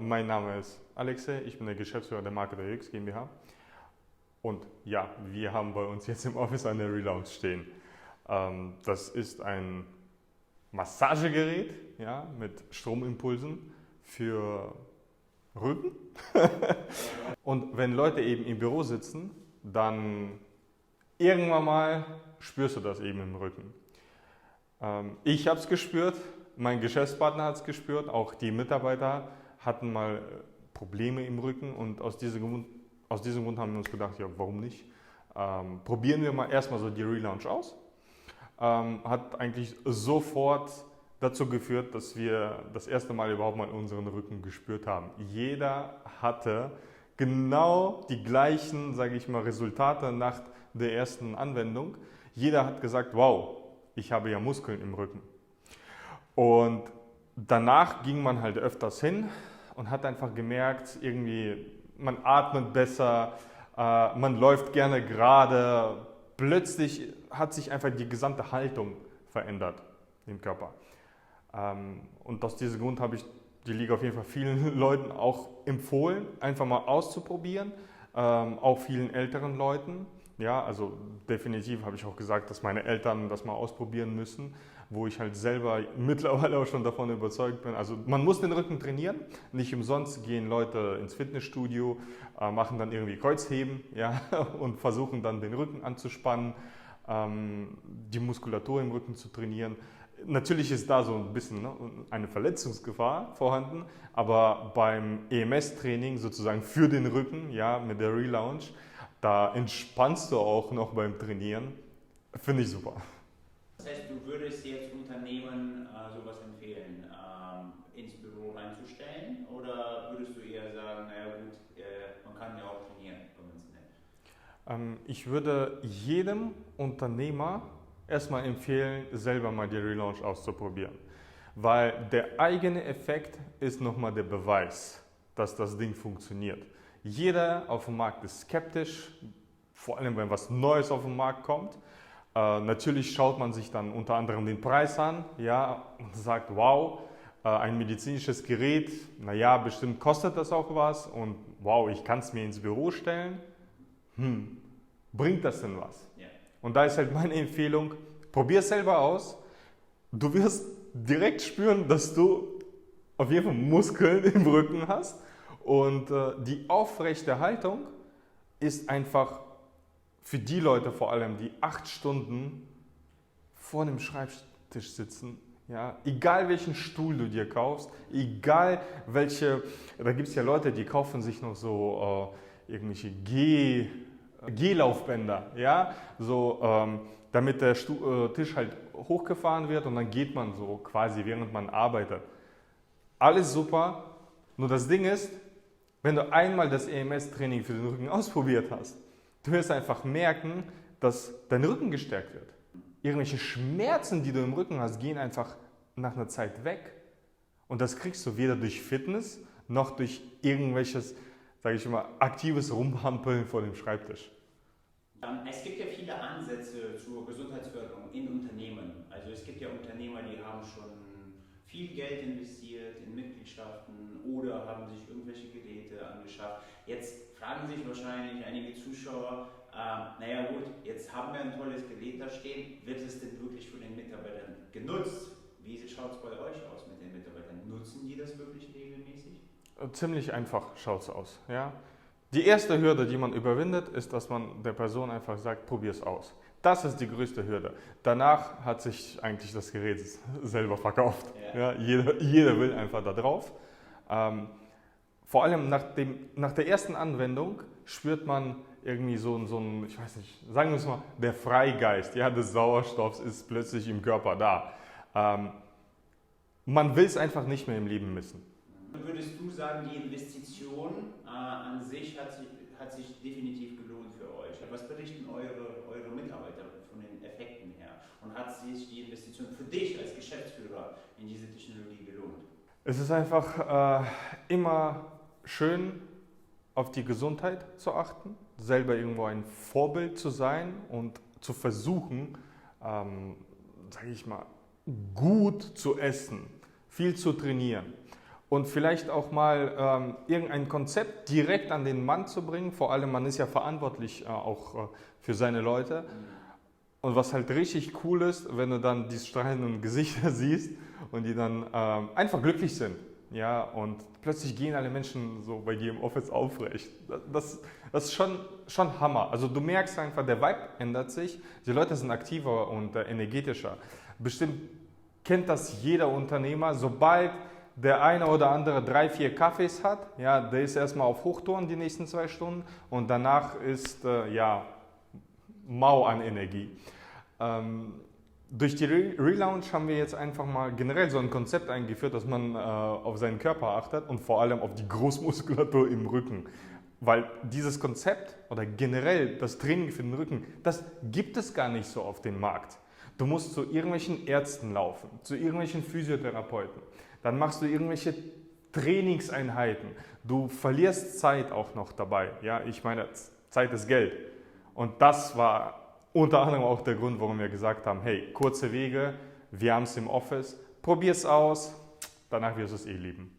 mein Name ist Alexei, ich bin der Geschäftsführer der Marke der UX GmbH. Und ja, wir haben bei uns jetzt im Office eine Relaunch stehen. Das ist ein Massagegerät, ja, mit Stromimpulsen für Rücken. Und wenn Leute eben im Büro sitzen, dann irgendwann mal spürst du das eben im Rücken. Ich habe es gespürt, mein Geschäftspartner hat es gespürt, auch die Mitarbeiter hatten mal Probleme im Rücken und aus diesem Grund haben wir uns gedacht, ja, warum nicht? Probieren wir mal erstmal so die Relaunch aus. Hat eigentlich sofort dazu geführt, dass wir das erste Mal überhaupt mal unseren Rücken gespürt haben. Jeder hatte genau die gleichen, sage ich mal, Resultate nach der ersten Anwendung. Jeder hat gesagt, wow, ich habe ja Muskeln im Rücken. Und danach ging man halt öfters hin und hat einfach gemerkt, irgendwie, man atmet besser, man läuft gerne gerade. Plötzlich hat sich einfach die gesamte Haltung verändert im Körper. Und aus diesem Grund habe ich die Liga auf jeden Fall vielen Leuten auch empfohlen, einfach mal auszuprobieren, auch vielen älteren Leuten. Ja, also definitiv habe ich auch gesagt, dass meine Eltern das mal ausprobieren müssen, wo ich halt selber mittlerweile auch schon davon überzeugt bin. Also man muss den Rücken trainieren, nicht umsonst gehen Leute ins Fitnessstudio, machen dann irgendwie Kreuzheben, ja, und versuchen dann den Rücken anzuspannen, die Muskulatur im Rücken zu trainieren. Natürlich ist da so ein bisschen, ne, eine Verletzungsgefahr vorhanden, aber beim EMS-Training sozusagen für den Rücken, ja, mit der Relaunch, da entspannst du auch noch beim Trainieren. Finde ich super. Das heißt, du würdest jetzt Unternehmen sowas empfehlen, ins Büro reinzustellen? Oder würdest du eher sagen, naja gut, man kann ja auch trainieren, wenn man es nennt? Ich würde jedem Unternehmer erstmal empfehlen, selber mal die Relaunch auszuprobieren. Weil der eigene Effekt ist nochmal der Beweis, dass das Ding funktioniert. Jeder auf dem Markt ist skeptisch, vor allem wenn was Neues auf den Markt kommt. Natürlich schaut man sich dann unter anderem den Preis an, ja, und sagt, wow, ein medizinisches Gerät, naja, bestimmt kostet das auch was und wow, ich kann es mir ins Büro stellen. Bringt das denn was? Ja. Und da ist halt meine Empfehlung, probier es selber aus. Du wirst direkt spüren, dass du auf jeden Fall Muskeln im Rücken hast. Und die aufrechte Haltung ist einfach für die Leute vor allem, die 8 Stunden vor dem Schreibtisch sitzen, ja, egal welchen Stuhl du dir kaufst, egal welche, da gibt es ja Leute, die kaufen sich noch so irgendwelche Gehlaufbänder, ja, so, damit der Tisch halt hochgefahren wird und dann geht man so quasi, während man arbeitet. Alles super, nur das Ding ist, wenn du einmal das EMS-Training für den Rücken ausprobiert hast, du wirst einfach merken, dass dein Rücken gestärkt wird. Irgendwelche Schmerzen, die du im Rücken hast, gehen einfach nach einer Zeit weg. Und das kriegst du weder durch Fitness noch durch irgendwelches, sage ich mal, aktives Rumhampeln vor dem Schreibtisch. Es gibt ja viele Ansätze zur Gesundheitsförderung in Unternehmen. Also es gibt ja Unternehmer, die haben schon viel Geld investiert in Mitgliedschaften oder haben sich irgendwelche Geräte angeschafft. Jetzt fragen sich wahrscheinlich einige Zuschauer, naja gut, jetzt haben wir ein tolles Gerät da stehen, wird es denn wirklich von den Mitarbeitern genutzt? Wie schaut es bei euch aus mit den Mitarbeitern? Nutzen die das wirklich regelmäßig? Ziemlich einfach schaut es aus. Ja? Die erste Hürde, die man überwindet, ist, dass man der Person einfach sagt, probier es aus. Das ist die größte Hürde. Danach hat sich eigentlich das Gerät selber verkauft. Ja, jeder will einfach da drauf. Vor allem nach der ersten Anwendung spürt man irgendwie so ein, ich weiß nicht, sagen wir es mal, der Freigeist, ja, des Sauerstoffs ist plötzlich im Körper da. Man will es einfach nicht mehr im Leben missen. Würdest du sagen, die Investition an sich hat sich definitiv gelohnt für euch? Was berichten eure Mitarbeiter von den Effekten her? Und hat sich die Investition für dich als Geschäftsführer in diese Technologie gelohnt? Es ist einfach immer schön, auf die Gesundheit zu achten, selber irgendwo ein Vorbild zu sein und zu versuchen, sage ich mal, gut zu essen, viel zu trainieren. und vielleicht auch mal irgendein Konzept direkt an den Mann zu bringen. Vor allem, man ist ja verantwortlich auch für seine Leute. Und was halt richtig cool ist, wenn du dann die strahlenden Gesichter siehst und die dann einfach glücklich sind. Ja, und plötzlich gehen alle Menschen so bei dir im Office aufrecht. Das ist schon Hammer. Also du merkst einfach, der Vibe ändert sich. Die Leute sind aktiver und energetischer. Bestimmt kennt das jeder Unternehmer. Sobald der eine oder andere 3, 4 Kaffees hat, ja, der ist erstmal auf Hochtouren die nächsten 2 Stunden und danach ist mau an Energie. Durch die Relaunch haben wir jetzt einfach mal generell so ein Konzept eingeführt, dass man auf seinen Körper achtet und vor allem auf die Großmuskulatur im Rücken. Weil dieses Konzept oder generell das Training für den Rücken, das gibt es gar nicht so auf dem Markt. Du musst zu irgendwelchen Ärzten laufen, zu irgendwelchen Physiotherapeuten. Dann machst du irgendwelche Trainingseinheiten. Du verlierst Zeit auch noch dabei. Ja, ich meine, Zeit ist Geld. Und das war unter anderem auch der Grund, warum wir gesagt haben, hey, kurze Wege, wir haben es im Office, probier's aus, danach wirst du es eh lieben.